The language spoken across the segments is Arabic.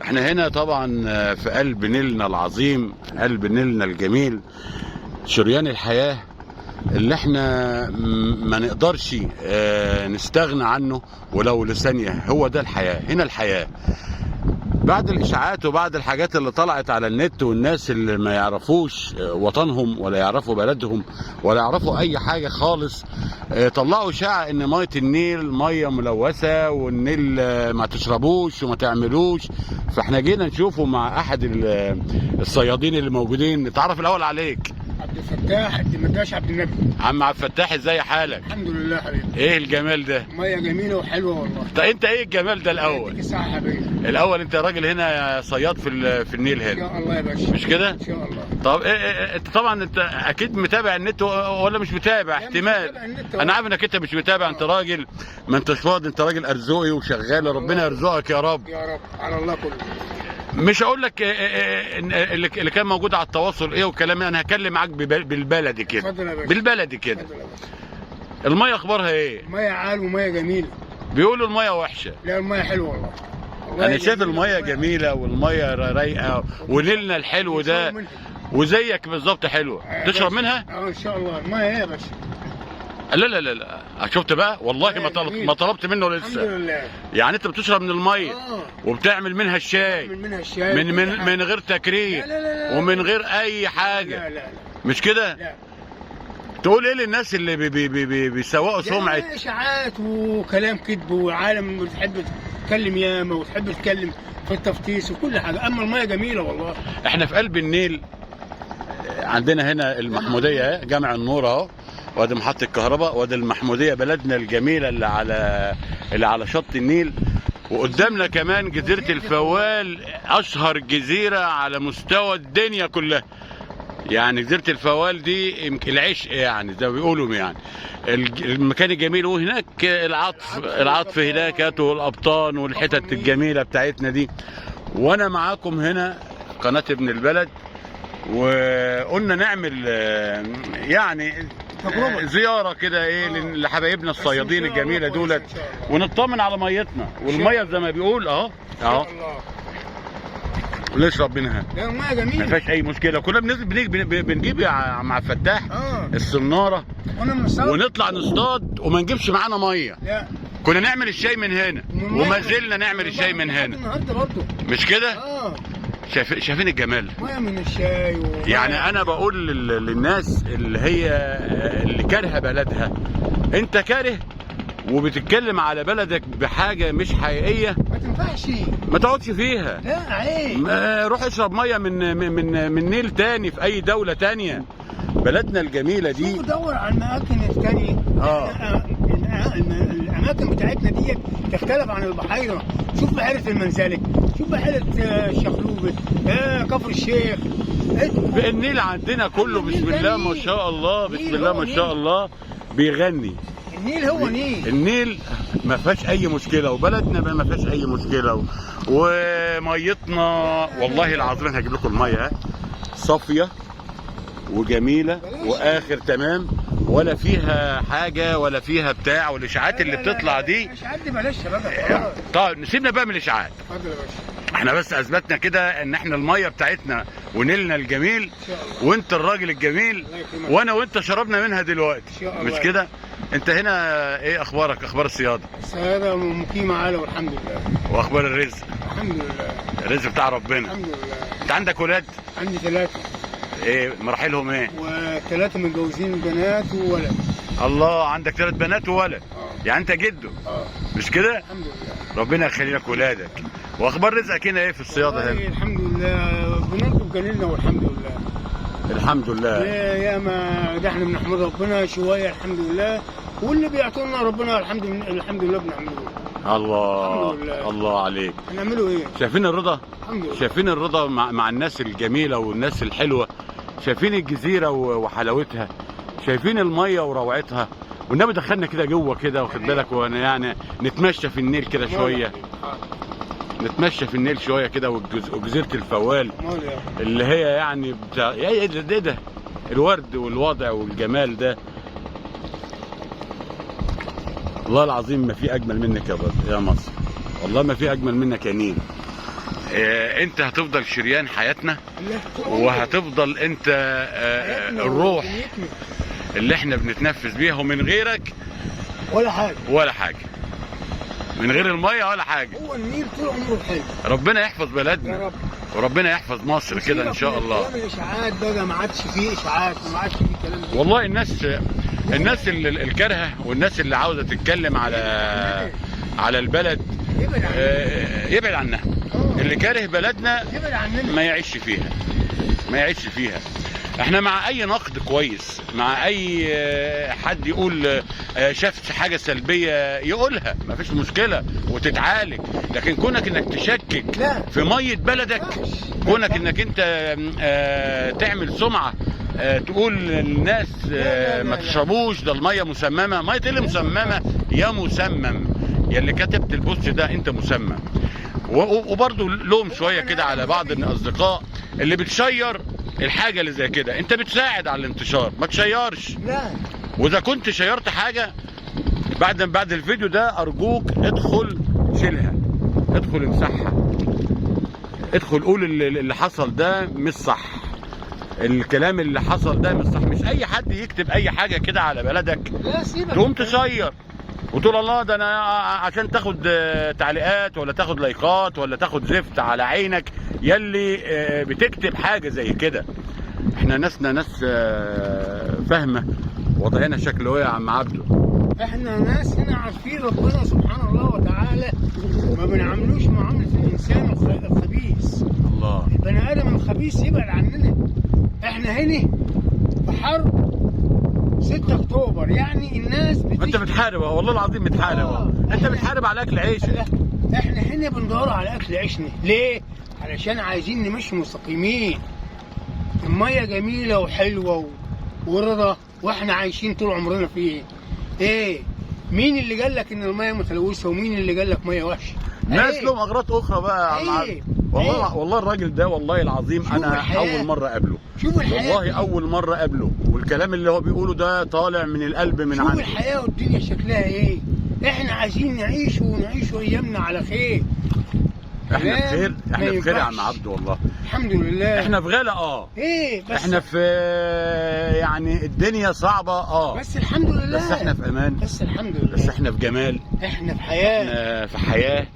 احنا هنا طبعا في قلب نيلنا العظيم، قلب نيلنا الجميل، شريان الحياة اللي احنا ما نقدرش نستغنى عنه ولو لثانية. هو ده الحياة، هنا الحياة. بعد الاشاعات وبعد الحاجات اللي طلعت على النت، والناس اللي ما يعرفوش وطنهم ولا يعرفوا بلدهم ولا يعرفوا اي حاجة خالص، طلعوا اشاعة ان مية النيل مية ملوثة، والنيل ما تشربوش وما تعملوش. فاحنا جينا نشوفه مع احد الصيادين اللي موجودين. اتعرف الاول عليك. عبد الفتاح الدمرداش عبد النبي. عم عبد الفتاح، ازاي حالك؟ الحمد لله حبيبي. ايه الجمال ده؟ ميه جميله وحلوه والله. طيب انت ايه الجمال ده الاول؟ يديك الصحه يا حبيبي. الاول انت راجل هنا صياد في النيل ان هنا، شاء الله يا باشا. مش كده؟ ان شاء الله. طب انت طبعا انت اكيد متابع النت ولا مش متابع؟ لا، احتمال. مش متابع النت. انا عارف انك انت مش متابع. انت راجل ما انتش فاضي، انت راجل ارزقي وشغال. ربنا يرزقك يا رب. يا رب على الله كله. مش هقول لك اللي كان موجود على التواصل ايه والكلام. انا هكلم معاك بالبلدي كده. اتفضل يا باشا. بالبلدي كده. اتفضل يا باشا. الميه اخبارها ايه؟ ميه عال وميه جميله. بيقولوا الميه وحشه. لا الميه حلوه والله. انا شايف الميه جميله والميه رايقه ونيلنا الحلو ده، وزيك بالظبط حلوه. تشرب منها؟ ان شاء الله. الميه ايه يا باشا؟ لا لا لا لا، شفت بقى؟ والله ما طلبت منه لسه. الحمد لله. يعني انت بتشرب من الميه وبتعمل منها الشاي، من منها الشاي من غير تكرير ومن غير اي حاجه. لا لا لا. مش كده؟ لا. تقول ايه للناس اللي بيسوقوا سمعه؟ اشاعات وكلام كذب، وعالم بتحب تتكلم ياما وتحب تتكلم في التفتيش وكل حاجه. اما الميه جميله والله. احنا في قلب النيل. عندنا هنا المحموديه اهي، جامع النور اهو، وادي محطه الكهرباء، وادي المحموديه بلدنا الجميله اللي على شط النيل. وقدامنا كمان جزيره الفوال، اشهر جزيره على مستوى الدنيا كلها. يعني جزيره الفوال دي يمكن العشق، يعني زي ما بيقولوا. يعني المكان الجميل، وهناك العطف هناك والابطان والحتت الجميله بتاعتنا دي. وانا معاكم هنا قناه ابن البلد، وقلنا نعمل يعني زياره كده ايه لحبايبنا الصيادين الجميله دولت، ونطمن على ميتنا. والميه زي ما بيقول اهو ونشرب منها. لا الميه جميله ما فيهاش اي مشكله. كنا بنجيب يا عم عبد الفتاح الصناره ونطلع نصطاد وما نجيبش معانا ميه. لا. كنا نعمل الشاي من هنا، وما زلنا نعمل الشاي من هنا. النهارده برضه. مش كده؟ شايفين الجمال؟ ميه من الشاي يعني انا بقول للناس اللي كارهه بلدها، انت كاره وبتتكلم على بلدك بحاجه مش حقيقيه، ما تنفعش، ما تقعدش فيها. لا عيب. روح اشرب ميه من نيل تاني في اي دوله تانيه. بلدنا الجميله دي. شوف دور على الاماكن الثانيه. الاماكن بتاعتنا ديت تختلف عن البحيره. شوف بحيره المنزلك، شوف بحيره شخلوبه، كفر الشيخ. النيل عندنا كله بسم الله ما شاء الله، بسم الله ما شاء الله بيغني. النيل هو نيل. النيل ما فيهاش اي مشكله، وبلدنا ما فيهاش اي مشكله، وميتنا والله العظيم انا هجيب لكم الميه صافيه وجميله واخر تمام، ولا فيها حاجه ولا فيها بتاع. والاشاعات اللي بتطلع دي الاشاعات دي بلاش بقى. طيب نسيبنا بقى من الاشاعات. اتفضل يا باشا. احنا بس اثبتنا كده ان احنا الميه بتاعتنا ونيلنا الجميل، وانت الراجل الجميل، وانا وانت شربنا منها دلوقتي. مش كده؟ انت هنا ايه اخبارك؟ اخبار الصياده؟ الصياده مقيمه عاليه والحمد لله. واخبار الرزق؟ الحمد لله. الرزق بتاع ربنا. الحمد لله. انت عندك ولاد؟ عندي 3. ايه مراحلهم ايه؟ و3 متجوزين بنات وولد. الله، عندك 3 بنات وولد. يعني انت جده. مش كده؟ الحمد لله. ربنا يخلي لك ولادك. واخبار رزقك هنا ايه في الصياده هنا؟ الحمد لله بنركب جنيننا والحمد لله. الحمد لله. يا ما ده احنا بنحمد ربنا شويه الحمد لله، واللي بيعطونا ربنا الحمد لله بنعمله. الله الله عليك. هنعمله ايه؟ شايفين الرضا؟ الحمد لله. شايفين الرضا مع الناس الجميله والناس الحلوه. شايفين الجزيره وحلاوتها. شايفين الميه وروعتها. والنبي دخلنا كده جوه كده، واخد بالك، وانا يعني نتمشى في النيل كده شويه. نتمشى في النيل شويه كده، وجزيره الفوال اللي هي يعني بتاع ايه ده الورد والوضع والجمال ده. والله العظيم ما في اجمل منك يا مصر، والله ما في اجمل منك يا نيل. انت هتفضل شريان حياتنا، الله. وهتفضل انت حياتنا الروح ودنيتنا. اللي احنا بنتنفس بيها، ومن غيرك ولا حاجه، ولا حاجه، من غير الميه ولا حاجه. هو النيل طول عمره حلو. ربنا يحفظ يا بلدنا، رب. وربنا يحفظ مصر كده ان شاء الله. كلام الاشاعات بقى ما عادش فيه اشاعات، ما عادش فيه كلام ده. والله الناس الكارهه، والناس اللي عاوزه تتكلم على البلد يبعد عنها. اللي كاره بلدنا يبعد عننا، ما يعيش فيها، ما يعيش فيها. احنا مع اي نقد كويس، مع اي حد يقول شاف حاجه سلبيه يقولها، ما فيش مشكله وتتعالج. لكن كونك انك تشكك في ميه بلدك، كونك انك انت تعمل سمعه، تقول للناس ما تشربوش، ده الميه مسممه. ميه اللي مسممه يا مسمم، يا اللي كتبت البوست ده انت مسمم. وبرضه لوم شويه كده على بعض من الاصدقاء اللي بتشير الحاجه اللي زي كده. انت بتساعد على الانتشار، ما تشيرش. لا. واذا كنت شيرت حاجه بعد الفيديو ده، ارجوك ادخل شيلها، ادخل امسحها، ادخل قول اللي حصل ده مش صح، الكلام اللي حصل ده مش صح. مش اي حد يكتب اي حاجه كده على بلدك لا، سيبك تقوم تشير وتقول الله ده انا عشان تاخد تعليقات، ولا تاخد لايكات، ولا تاخد زفت على عينك يلي بتكتب حاجه زي كده. احنا ناس فاهمه وضعنا شكله ايه يا عم عبده. احنا ناس هنا عارفين ربنا سبحان الله وتعالى، ما بنعاملوش معامله الانسان الخبيث. الله. البني ادم الخبيث يبعد عننا. احنا هنا في حرب 6 اكتوبر، يعني الناس انت بتحارب، والله العظيم بتحارب. انت بتحارب على اكل عيشك. احنا هنا بندور على اكل عيشنا. ليه؟ علشان عايزين نمشي مستقيمين. الميه جميله وحلوه ورضا، واحنا عايشين طول عمرنا فيه. ايه؟ مين اللي قال لك ان الميه متلوثه، ومين اللي قال لك ميه وحشه؟ ناس لهم اغراض اخرى بقى يا عم. والله الراجل ده والله العظيم انا اول مره اقابله. شوف الحياه، والله اول مره اقابله، والكلام اللي هو بيقوله ده طالع من القلب من عنده. شوف الحياه والدنيا شكلها ايه. احنا عايزين نعيش ايامنا على خير. احنا بخير، احنا بخير يا عم عبده والله الحمد لله. احنا في غلا ايه بس احنا في يعني الدنيا صعبه بس الحمد لله. بس احنا في امان، بس الحمد لله. بس احنا في جمال، احنا في حياه، احنا في حياه،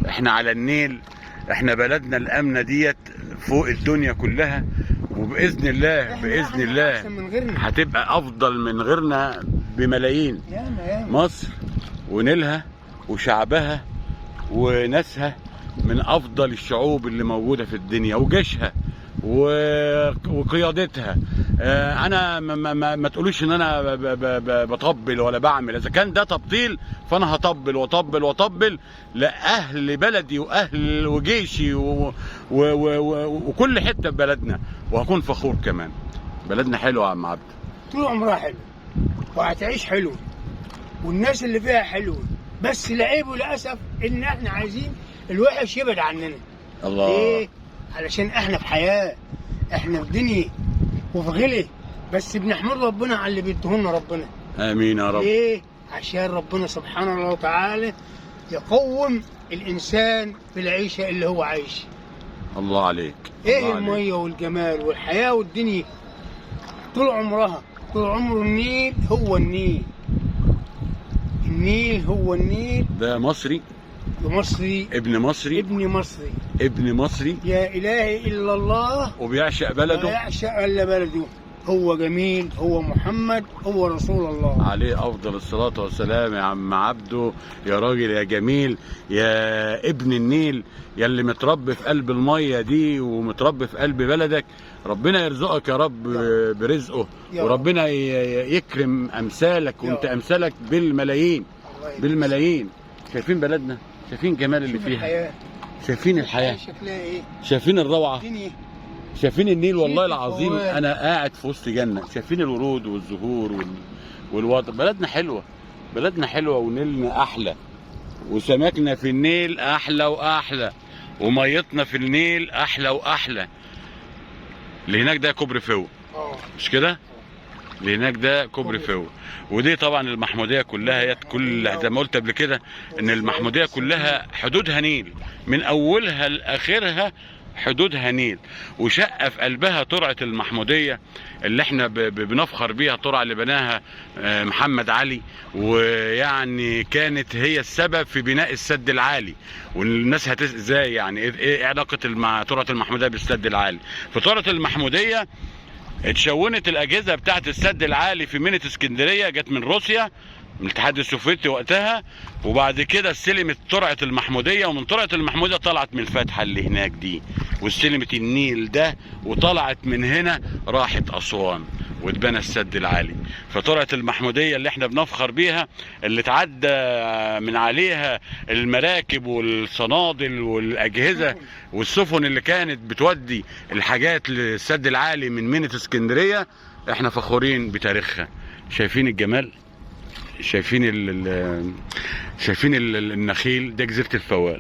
احنا على النيل، احنا بلدنا الامنه ديت فوق الدنيا كلها. وباذن الله باذن الله هتبقى افضل من غيرنا بملايين. ياما مصر ونيلها وشعبها وناسها من افضل الشعوب اللي موجوده في الدنيا، وجيشها وقيادتها. انا ما تقولوش ان انا بطبل ولا بعمل. اذا كان ده تبطيل فانا هطبل واطبل واطبل لاهل بلدي واهل وجيشي وكل حته في بلدنا، وهكون فخور كمان. بلدنا حلوه يا عم عبد، طول عمرها حلوه وهتعيش حلوه، والناس اللي فيها حلوه. بس العيب وللاسف ان احنا عايزين الوحش يبعد عننا. الله. ليه؟ علشان احنا في حياه، احنا في دنيا وفي غلي، بس بنحمد ربنا على اللي بيديهولنا ربنا. امين يا رب. ليه؟ عشان ربنا سبحانه الله وتعالى يقوم الانسان في العيشه اللي هو عايش. الله عليك. ايه الميه والجمال والحياه والدنيا طول عمرها، طول عمره النيل هو النيل. النيل هو النيل. ده مصري، مصري، ابن مصري، ابن مصري، ابن مصري، يا إلهي إلا الله، وبيعشق بلده، لا يعشق إلا بلده. هو جميل، هو محمد، هو رسول الله عليه أفضل الصلاة والسلام. يا عم عبده يا راجل يا جميل يا ابن النيل، يا اللي متربي في قلب المية دي ومتربي في قلب بلدك. ربنا يرزقك يا رب برزقه، وربنا يكرم أمثالك، وانت أمثالك بالملايين بالملايين. شايفين بلدنا؟ شايفين جمال اللي فيها؟ شايفين الحياة شكلها ايه؟ شايفين الروعة؟ شايفين النيل؟ والله العظيم الفواد. انا قاعد في وسط جنة. شايفين الورود والزهور والوضع. بلدنا حلوة، بلدنا حلوة، ونيلنا احلى، وسمكنا في النيل احلى واحلى، وميتنا في النيل احلى واحلى. اللي هناك ده كوبري فوق، مش كده؟ اللي هناك ده كوبري فو. ودي طبعا المحموديه كلها هي كل زي ما قلت قبل كده ان المحموديه كلها حدودها نيل من اولها لاخرها، حدودها نيل. وشقه في قلبها ترعه المحموديه اللي احنا بنفخر بيها، الترعه اللي بناها محمد علي، ويعني كانت هي السبب في بناء السد العالي. والناس ازاي يعني ايه علاقه ترعه المحموديه بالسد العالي؟ في ترعه المحموديه اتشونت الاجهزه بتاعه السد العالي في ميناء اسكندريه، جت من روسيا من الاتحاد السوفيتي وقتها، وبعد كده استلمت ترعه المحموديه، ومن ترعه المحموديه طلعت من الفتحه اللي هناك دي واستلمت النيل ده، وطلعت من هنا راحت اسوان واتبنى السد العالي. فترعه المحموديه اللي احنا بنفخر بيها، اللي اتعدى من عليها المراكب والصنادل والاجهزه والسفن اللي كانت بتودي الحاجات للسد العالي من ميناء اسكندريه، احنا فخورين بتاريخها. شايفين الجمال؟ شايفين النخيل ده جزيره الفوال،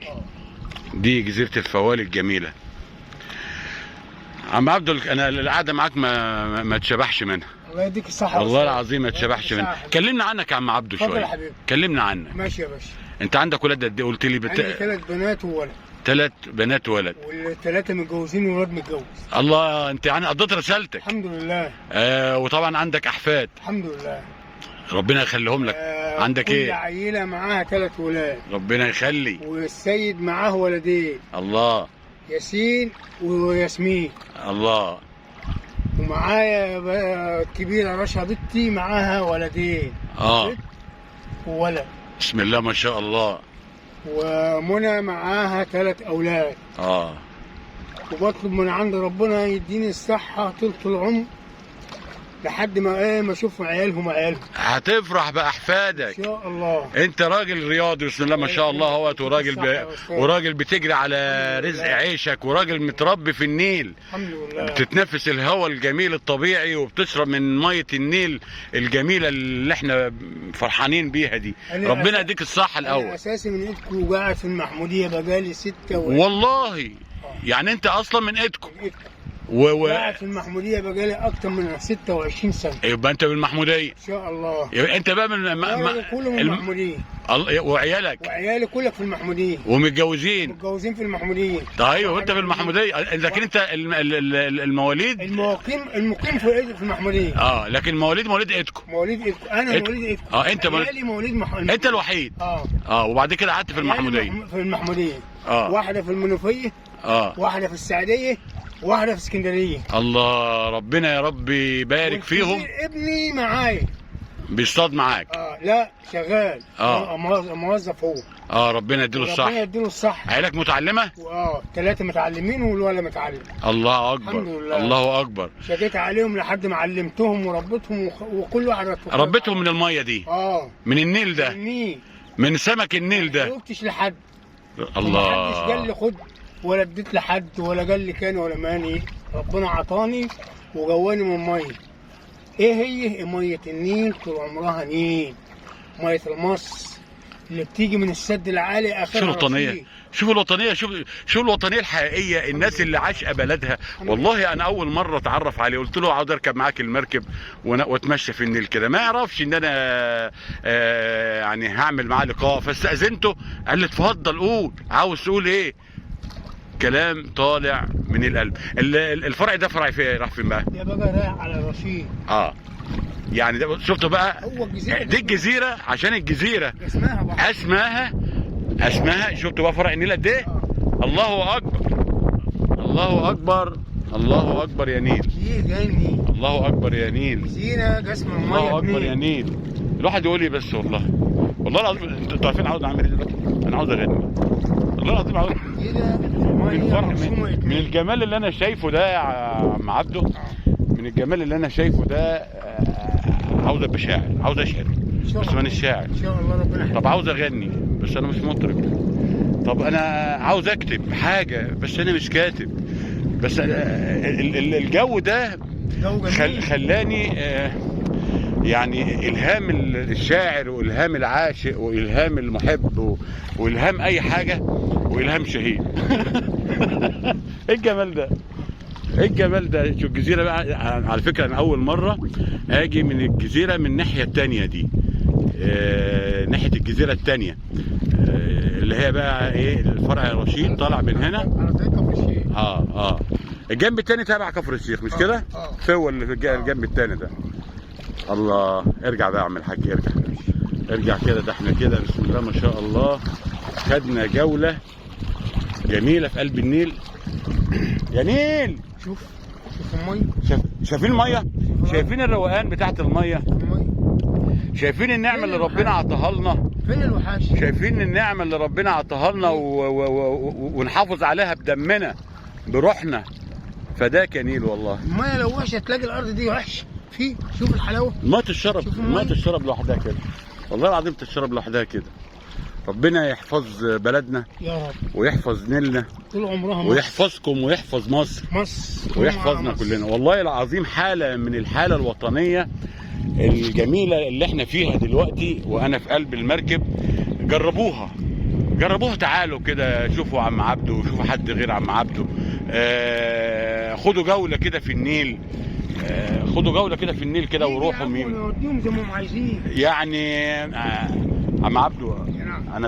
دي جزيره الفوال الجميله. عم عبد انا القعده معاك ما تشبحش منها. الله يديك الصحه والله العظيم ما تشبعش منها. كلمنا عنك يا عم عبده شويه. اتفضل يا حبيبي. كلمنا عنك. ماشي يا باشا. انت عندك ولاد قد ايه؟ قلت لي عندي 3 بنات وولد. 3 بنات وولد. وال3 متجوزين وولاد متجوز. الله، انت يعني قضيت رسالتك. الحمد لله. وطبعا عندك احفاد. الحمد لله. ربنا يخليهم لك. عندك ايه؟ كل عيله معاها 3 ولاد. ربنا يخلي. والسيد معاه ولدين. الله. ياسين وياسمين. الله. ومعايا الكبيره رشا بنتي معاها ولدين. وولد. بسم الله ما شاء الله. ومنى معاها 3 اولاد. وبطلب من عند ربنا يديني الصحه طول العمر لحد ما اشوف عيالهم. هتفرح باحفادك ان شاء الله. انت راجل رياضي بسم الله ما شاء الله اهوت، وراجل بتجري على رزق عيشك، وراجل متربي في النيل. الحمد لله. بتتنفس الهواء الجميل الطبيعي، وبتشرب من ميه النيل الجميله اللي احنا فرحانين بيها دي. ربنا يديك الصحه الاول. انا اساسي من ايدكم، وقاعد في المحموديه بقالي 6 والله. يعني انت اصلا من ايدكم. قاعد في المحموديه بقالي اكتر من 26 سنه. يبقى انت من المحموديه ان شاء الله. يبقى انت بقى كله من المحموديه. وعيالك كلك في المحموديه. ومتجوزين في المحموديه. طيب وانت في المحموديه، لكن انت المواليد المقيم في المحموديه. لكن مواليد ايدكم. انا مواليد ايدكم. انت مواليد انت الوحيد. وبعد كده قعدت في المحموديه. واحده في المنوفيه. واحده في السعديه. واحده في اسكندريه. الله، ربنا يا رب يبارك فيهم. ابني معايا بيصطاد معاك. لا شغال. موظف هو. ربنا يديله الصحه. ربنا يديله الصحه. عيالك متعلمه؟ 3 متعلمين والولد متعلم. الله اكبر. الحمد لله. الله اكبر. شقيت عليهم لحد ما علمتهم وربيتهم، وكل واحد ربيتهم من الميه دي. من النيل ده. من سمك النيل ده. ما قلتش لحد. الله. محدش قال لي خد، ولا اديت لحد، ولا قال لي كان ولا ماني. ربنا عطاني وجواني من ميه. ايه هي ميه النيل؟ طول عمرها نيل. ميه المص اللي بتيجي من السد العالي اخرها. شوف الوطنيه، شوف الوطنيه، شوف الوطنيه الحقيقيه، الناس اللي عاشقه بلدها. والله انا اول مره اتعرف عليه قلت له عاوز اركب معاك المركب واتمشى في النيل كده، ما يعرفش ان انا يعني هعمل معاه لقاء، فاستاذنته قال لي اتفضل قول، عاوز تقول ايه؟ كلام طالع من القلب. الفرع ده فرع فين؟ راح فين بقى؟ ده بقى رايح على رشيد. يعني ده شفتوا بقى، هو الجزيره دي الجزيره، عشان الجزيره اسمها شفتوا بقى فرع النيل قد ايه؟ الله اكبر. الله اكبر. الله اكبر يا نيل. الله اكبر يا نيل. جزيره جسم الميه. الله اكبر يا نيل. الواحد يقول لي بس والله العظيم انتوا عارفين عاوز اعمل ايه دلوقتي؟ انا عاوز اغني. والله العظيم عاوز من الجمال اللي انا شايفه ده يا عم عبده، من الجمال اللي انا شايفه ده، عاوز ابقى شاعر، عاوز اشعر بس مانيش شاعر. ان شاء الله ربنا يحفظك. طب عاوز اغني بس انا مش مطرب. طب انا عاوز اكتب حاجه بس انا مش كاتب. بس الجو ده خلاني يعني الهام الشاعر، والهام العاشق، والهام المحب، والهام اي حاجه، والهام شهيد. ايه الجمال ده؟ ايه الجمال ده. شو الجزيره بقى، على فكره انا اول مره اجي من الجزيره من الناحيه الثانيه دي، ناحيه الجزيره الثانيه، اللي هي بقى ايه الفرع رشيد طالع من هنا على طريق كفر الشيخ. الجنب الثاني تابع كفر الشيخ مش كده؟ هو اللي في الجنب الثاني ده. الله، ارجع بقى يا عم الحاج، ارجع كده. ده احنا كده بسم الله ما شاء الله خدنا جوله جميله في قلب النيل. يا نيل شوف الميه، شايفين الميه؟ شايفين الروقان بتاعت الميه؟ شايفين النعمه اللي ربنا عطاها لنا؟ فين الوحش؟ شايفين النعمه اللي ربنا عطاها لنا ونحافظ عليها بدمنا بروحنا. فداك يا نيل والله. الميه لو وحشه تلاقي الارض دي وحش. شوف الحلاوه. الميه تشرب لوحدها كده، والله العظيم تشرب لوحدها كده. ربنا يحفظ بلدنا يا رب، ويحفظ نيلنا طول عمرها مصر، ويحفظكم ويحفظ مصر ويحفظنا كلنا. والله العظيم حاله من الحاله الوطنيه الجميله اللي احنا فيها دلوقتي، وانا في قلب المركب. جربوها، تعالوا كده شوفوا عم عبده، شوفوا حد غير عم عبده. خدوا جوله كده في النيل، كده وروحوا يوديهم زي ما هم عايزين يعني. عم عبده انا